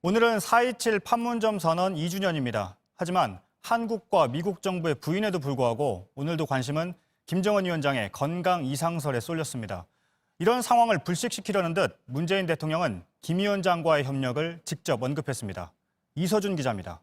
오늘은 4.27 판문점 선언 2주년입니다. 하지만 한국과 미국 정부의 부인에도 불구하고 오늘도 관심은 김정은 위원장의 건강 이상설에 쏠렸습니다. 이런 상황을 불식시키려는 듯 문재인 대통령은 김 위원장과의 협력을 직접 언급했습니다. 이서준 기자입니다.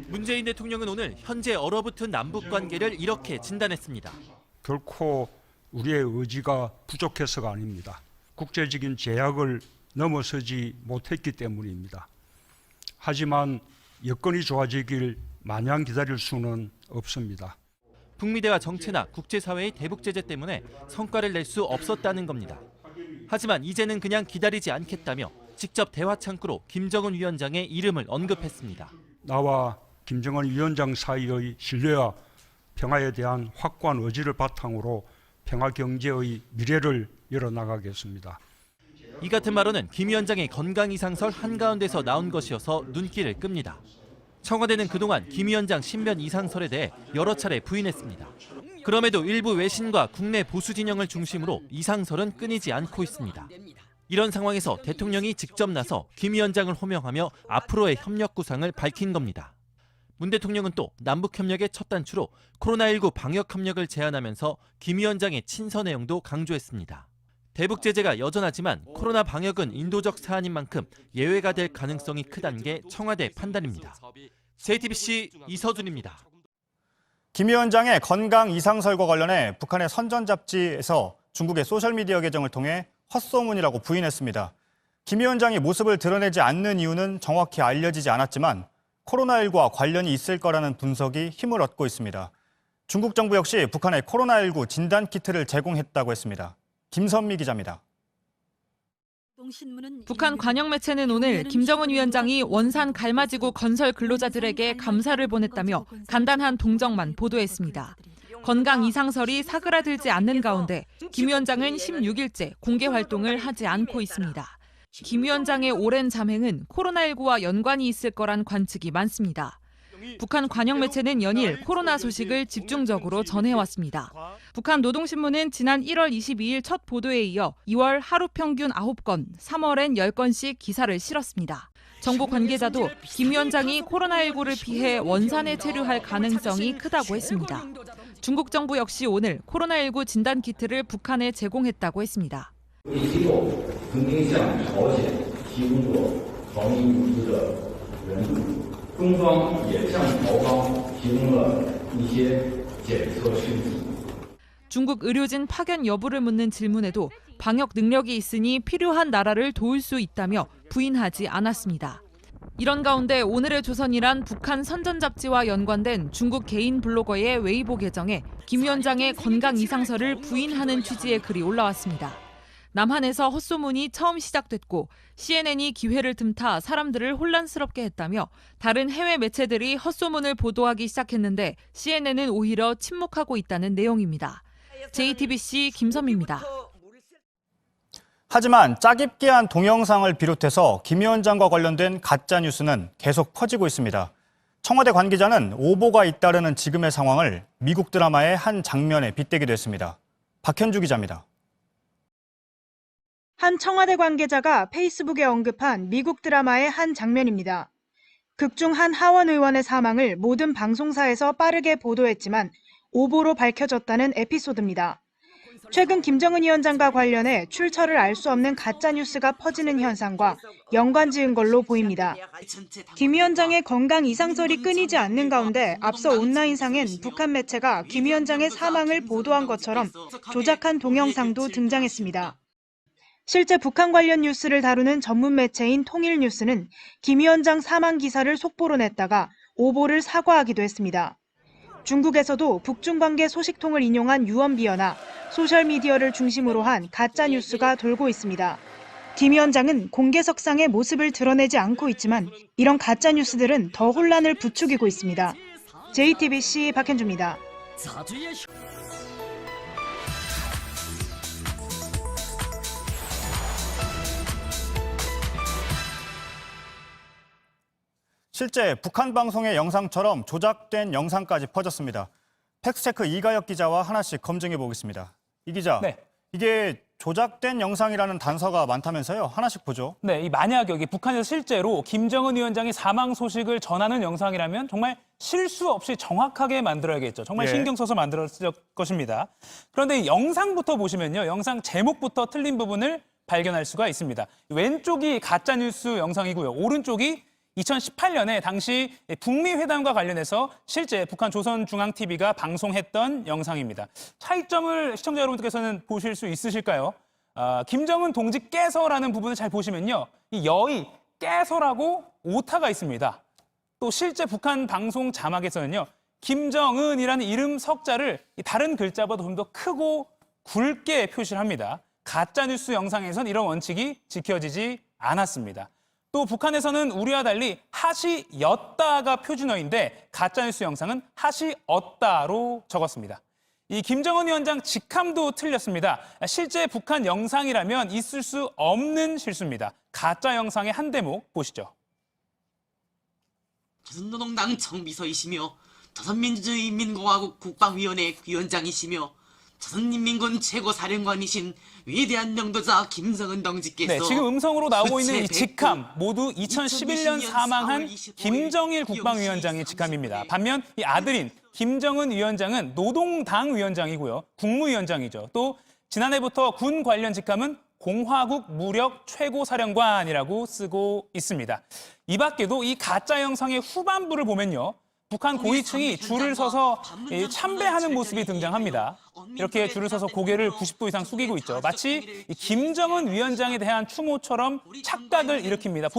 문재인 대통령은 오늘 현재 얼어붙은 남북 관계를 이렇게 진단했습니다. 결코 우리의 의지가 부족해서가 아닙니다. 국제적인 제약을 넘어서지 못했기 때문입니다. 하지만 여건이 좋아지길 마냥 기다릴 수는 없습니다. 북미 대화 정체나 국제사회의 대북 제재 때문에 성과를 낼 수 없었다는 겁니다. 하지만 이제는 그냥 기다리지 않겠다며 직접 대화 창구로 김정은 위원장의 이름을 언급했습니다. 나와 김정은 위원장 사이의 신뢰와 평화에 대한 확고한 의지를 바탕으로 평화 경제의 미래를 열어나가겠습니다. 이 같은 발언은 김 위원장의 건강 이상설 한가운데서 나온 것이어서 눈길을 끕니다. 청와대는 그동안 김 위원장 신변 이상설에 대해 여러 차례 부인했습니다. 그럼에도 일부 외신과 국내 보수 진영을 중심으로 이상설은 끊이지 않고 있습니다. 이런 상황에서 대통령이 직접 나서 김 위원장을 호명하며 앞으로의 협력 구상을 밝힌 겁니다. 문 대통령은 또 남북협력의 첫 단추로 코로나19 방역 협력을 제안하면서 김 위원장의 친서 내용도 강조했습니다. 대북 제재가 여전하지만 코로나 방역은 인도적 사안인 만큼 예외가 될 가능성이 크다는 게 청와대 판단입니다. JTBC 이서준입니다. 김 위원장의 건강 이상설과 관련해 북한의 선전 잡지에서 중국의 소셜미디어 계정을 통해 헛소문이라고 부인했습니다. 김 위원장이 모습을 드러내지 않는 이유는 정확히 알려지지 않았지만 코로나19와 관련이 있을 거라는 분석이 힘을 얻고 있습니다. 중국 정부 역시 북한에 코로나19 진단키트를 제공했다고 했습니다. 김선미 기자입니다. 북한 관영 매체는 오늘 김정은 위원장이 원산 갈마지구 건설 근로자들에게 감사를 보냈다며 간단한 동정만 보도했습니다. 건강 이상설이 사그라들지 않는 가운데 김 위원장은 16일째 공개 활동을 하지 않고 있습니다. 김 위원장의 오랜 잠행은 코로나19와 연관이 있을 거란 관측이 많습니다. 북한 관영 매체는 연일 코로나 소식을 집중적으로 전해왔습니다. 북한 노동신문은 지난 1월 22일 첫 보도에 이어 2월 하루 평균 9건, 3월엔 10건씩 기사를 실었습니다. 정부 관계자도 김 위원장이 코로나19를 피해 원산에 체류할 가능성이 크다고 했습니다. 중국 정부 역시 오늘 코로나19 진단키트를 북한에 제공했다고 했습니다. 중국 의료진 파견 여부를 묻는 질문에도 방역 능력이 있으니 필요한 나라를 도울 수 있다며 부인하지 않았습니다. 이런 가운데 오늘의 조선이란 북한 선전 잡지와 연관된 중국 개인 블로거의 웨이보 계정에 김 위원장의 건강 이상설을 부인하는 취지의 글이 올라왔습니다. 남한에서 헛소문이 처음 시작됐고 CNN이 기회를 틈타 사람들을 혼란스럽게 했다며 다른 해외 매체들이 헛소문을 보도하기 시작했는데 CNN은 오히려 침묵하고 있다는 내용입니다. JTBC 김선미입니다. 하지만 짜깁기한 동영상을 비롯해서 김 위원장과 관련된 가짜뉴스는 계속 퍼지고 있습니다. 청와대 관계자는 오보가 잇따르는 지금의 상황을 미국 드라마의 한 장면에 빗대기도 했습니다. 박현주 기자입니다. 한 청와대 관계자가 페이스북에 언급한 미국 드라마의 한 장면입니다. 극중 한 하원 의원의 사망을 모든 방송사에서 빠르게 보도했지만 오보로 밝혀졌다는 에피소드입니다. 최근 김정은 위원장과 관련해 출처를 알 수 없는 가짜뉴스가 퍼지는 현상과 연관지은 걸로 보입니다. 김 위원장의 건강 이상설이 끊이지 않는 가운데 앞서 온라인상엔 북한 매체가 김 위원장의 사망을 보도한 것처럼 조작한 동영상도 등장했습니다. 실제 북한 관련 뉴스를 다루는 전문 매체인 통일뉴스는 김 위원장 사망 기사를 속보로 냈다가 오보를 사과하기도 했습니다. 중국에서도 북중 관계 소식통을 인용한 유언비어나 소셜미디어를 중심으로 한 가짜뉴스가 돌고 있습니다. 김 위원장은 공개석상의 모습을 드러내지 않고 있지만 이런 가짜뉴스들은 더 혼란을 부추기고 있습니다. JTBC 박현주입니다. 실제 북한 방송의 영상처럼 조작된 영상까지 퍼졌습니다. 팩스체크 이가혁 기자와 하나씩 검증해 보겠습니다. 이 기자, 네. 이게 조작된 영상이라는 단서가 많다면서요. 하나씩 보죠. 네, 이 만약 여기 북한에서 실제로 김정은 위원장이 사망 소식을 전하는 영상이라면 정말 실수 없이 정확하게 만들어야겠죠. 정말 예. 신경 써서 만들었을 것입니다. 그런데 이 영상부터 보시면요. 영상 제목부터 틀린 부분을 발견할 수가 있습니다. 왼쪽이 가짜뉴스 영상이고요. 오른쪽이 2018년에 당시 북미 회담과 관련해서 실제 북한 조선중앙TV가 방송했던 영상입니다. 차이점을 시청자 여러분들께서는 보실 수 있으실까요? 김정은 동지 깨서라는 부분을 잘 보시면요. 이 여의 깨서라고 오타가 있습니다. 또 실제 북한 방송 자막에서는요. 김정은이라는 이름 석자를 다른 글자보다 좀 더 크고 굵게 표시를 합니다. 가짜뉴스 영상에선 이런 원칙이 지켜지지 않았습니다. 또 북한에서는 우리와 달리 핫이였다가 표준어인데 가짜뉴스 영상은 핫이었다로 적었습니다. 이 김정은 위원장 직함도 틀렸습니다. 실제 북한 영상이라면 있을 수 없는 실수입니다. 가짜 영상의 한 대목 보시죠. 조선노동당 정비서이시며 조선민주주의인민공화국 국방위원회 위원장이시며 조선인민군 최고사령관이신 위대한 명도자 김정은 동지께서 네, 지금 음성으로 나오고 있는 이 수채 직함 모두 2011년 사망한 김정일 국방위원장의 직함입니다. 반면 이 아들인 김정은 위원장은 노동당 위원장이고요. 국무위원장이죠. 또 지난해부터 군 관련 직함은 공화국 무력 최고사령관이라고 쓰고 있습니다. 이 밖에도 이 가짜 영상의 후반부를 보면요. 북한 고위층이 줄을 서서 참배하는 모습이 등장합니다. 이렇게 줄을 서서 고개를 90도 이상 숙이고 있죠. 마치 이 김정은 위원장에 대한 추모처럼 착각을 일으킵니다.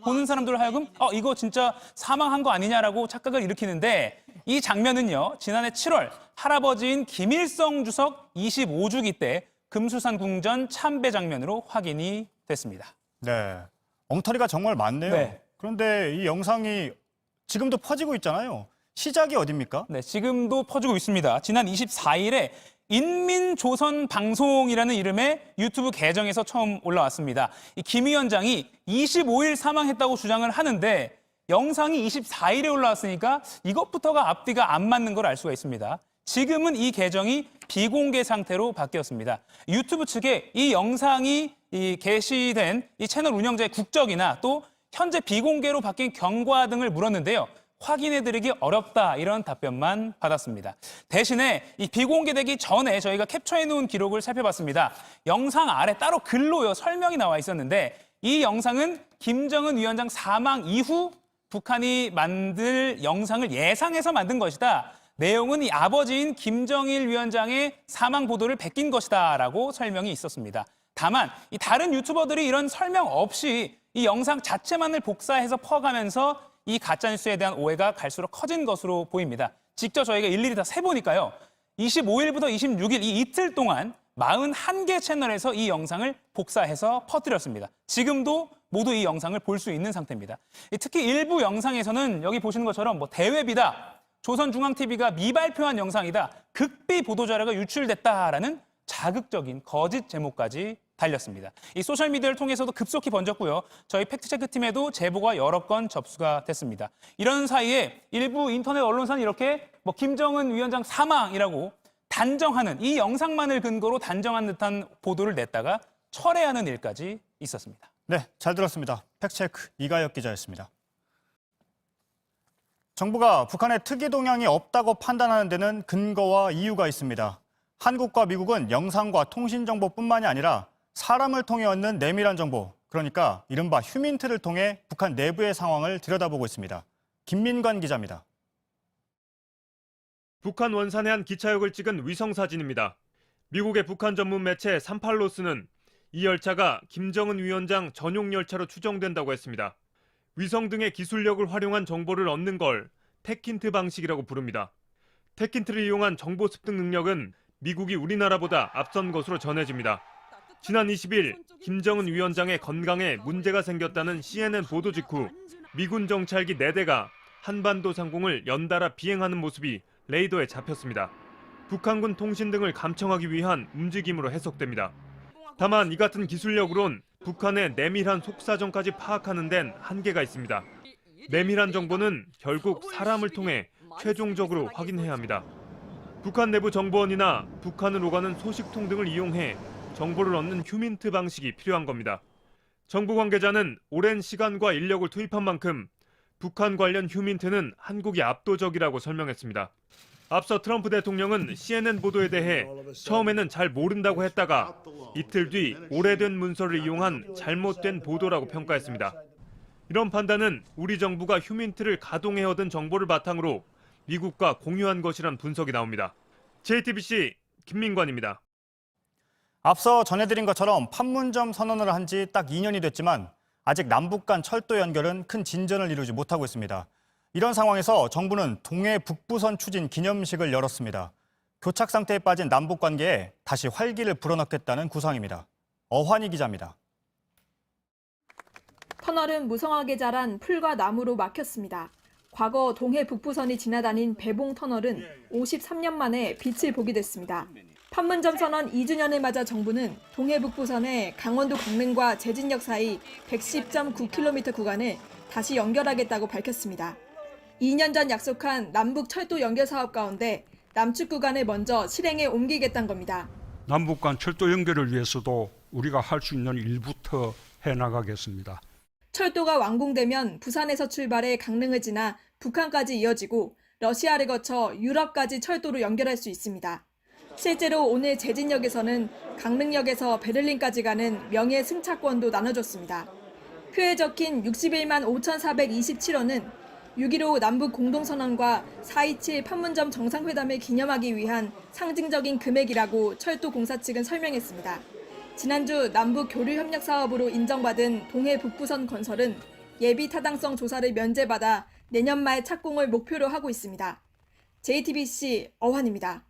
보는 사람들 하여금 이거 진짜 사망한 거 아니냐라고 착각을 일으키는데 이 장면은요. 지난해 7월 할아버지인 김일성 주석 25주기 때 금수산 궁전 참배 장면으로 확인이 됐습니다. 네, 엉터리가 정말 많네요. 네. 그런데 이 영상이 지금도 퍼지고 있잖아요. 시작이 어딥니까? 네, 지금도 퍼지고 있습니다. 지난 24일에 인민조선방송이라는 이름의 유튜브 계정에서 처음 올라왔습니다. 이 김 위원장이 25일 사망했다고 주장을 하는데 영상이 24일에 올라왔으니까 이것부터가 앞뒤가 안 맞는 걸 알 수가 있습니다. 지금은 이 계정이 비공개 상태로 바뀌었습니다. 유튜브 측에 이 영상이 게시된 이 채널 운영자의 국적이나 또 현재 비공개로 바뀐 경과 등을 물었는데요. 확인해드리기 어렵다 이런 답변만 받았습니다. 대신에 이 비공개되기 전에 저희가 캡처해놓은 기록을 살펴봤습니다. 영상 아래 따로 글로요 설명이 나와 있었는데 이 영상은 김정은 위원장 사망 이후 북한이 만들 영상을 예상해서 만든 것이다. 내용은 이 아버지인 김정일 위원장의 사망 보도를 베낀 것이다라고 설명이 있었습니다. 다만 이 다른 유튜버들이 이런 설명 없이 이 영상 자체만을 복사해서 퍼가면서 이 가짜뉴스에 대한 오해가 갈수록 커진 것으로 보입니다. 직접 저희가 일일이 다 세보니까요. 25일부터 26일 이 이틀 동안 41개 채널에서 이 영상을 복사해서 퍼뜨렸습니다. 지금도 모두 이 영상을 볼 수 있는 상태입니다. 특히 일부 영상에서는 여기 보시는 것처럼 대외비다, 조선중앙TV가 미발표한 영상이다, 극비 보도자료가 유출됐다라는 자극적인 거짓 제목까지 달렸습니다. 이 소셜미디어를 통해서도 급속히 번졌고요. 저희 팩트체크팀에도 제보가 여러 건 접수가 됐습니다. 이런 사이에 일부 인터넷 언론사는 이렇게 김정은 위원장 사망이라고 단정하는 이 영상만을 근거로 단정한 듯한 보도를 냈다가 철회하는 일까지 있었습니다. 네, 잘 들었습니다. 팩트체크 이가혁 기자였습니다. 정부가 북한의 특이 동향이 없다고 판단하는 데는 근거와 이유가 있습니다. 한국과 미국은 영상과 통신 정보뿐만이 아니라 사람을 통해 얻는 내밀한 정보, 그러니까 이른바 휴민트를 통해 북한 내부의 상황을 들여다보고 있습니다. 김민관 기자입니다. 북한 원산의 한 기차역을 찍은 위성사진입니다. 미국의 북한 전문 매체 38로스는 이 열차가 김정은 위원장 전용 열차로 추정된다고 했습니다. 위성 등의 기술력을 활용한 정보를 얻는 걸 테킨트 방식이라고 부릅니다. 테킨트를 이용한 정보 습득 능력은 미국이 우리나라보다 앞선 것으로 전해집니다. 지난 20일 김정은 위원장의 건강에 문제가 생겼다는 CNN 보도 직후 미군 정찰기 4대가 한반도 상공을 연달아 비행하는 모습이 레이더에 잡혔습니다. 북한군 통신 등을 감청하기 위한 움직임으로 해석됩니다. 다만 이 같은 기술력으론 북한의 내밀한 속사정까지 파악하는 데는 한계가 있습니다. 내밀한 정보는 결국 사람을 통해 최종적으로 확인해야 합니다. 북한 내부 정보원이나 북한을 오가는 소식통 등을 이용해 정보를 얻는 휴민트 방식이 필요한 겁니다. 정부 관계자는 오랜 시간과 인력을 투입한 만큼 북한 관련 휴민트는 한국이 압도적이라고 설명했습니다. 앞서 트럼프 대통령은 CNN 보도에 대해 처음에는 잘 모른다고 했다가 이틀 뒤 오래된 문서를 이용한 잘못된 보도라고 평가했습니다. 이런 판단은 우리 정부가 휴민트를 가동해 얻은 정보를 바탕으로 미국과 공유한 것이란 분석이 나옵니다. JTBC 김민관입니다. 앞서 전해드린 것처럼 판문점 선언을 한 지 딱 2년이 됐지만 아직 남북 간 철도 연결은 큰 진전을 이루지 못하고 있습니다. 이런 상황에서 정부는 동해 북부선 추진 기념식을 열었습니다. 교착 상태에 빠진 남북 관계에 다시 활기를 불어넣겠다는 구상입니다. 어환희 기자입니다. 터널은 무성하게 자란 풀과 나무로 막혔습니다. 과거 동해 북부선이 지나다닌 배봉터널은 53년 만에 빛을 보게 됐습니다. 판문점 선언 2주년을 맞아 정부는 동해 북부선의 강원도 강릉과 제진역 사이 110.9km 구간을 다시 연결하겠다고 밝혔습니다. 2년 전 약속한 남북 철도 연결 사업 가운데 남측 구간을 먼저 실행에 옮기겠다는 겁니다. 남북 간 철도 연결을 위해서도 우리가 할 수 있는 일부터 해나가겠습니다. 철도가 완공되면 부산에서 출발해 강릉을 지나 북한까지 이어지고 러시아를 거쳐 유럽까지 철도로 연결할 수 있습니다. 실제로 오늘 제진역에서는 강릉역에서 베를린까지 가는 명예 승차권도 나눠줬습니다. 표에 적힌 61만 5,427원은 6.15 남북 공동선언과 4.27 판문점 정상회담을 기념하기 위한 상징적인 금액이라고 철도공사 측은 설명했습니다. 지난주 남북 교류 협력 사업으로 인정받은 동해 북부선 건설은 예비 타당성 조사를 면제받아 내년 말 착공을 목표로 하고 있습니다. JTBC 어환입니다.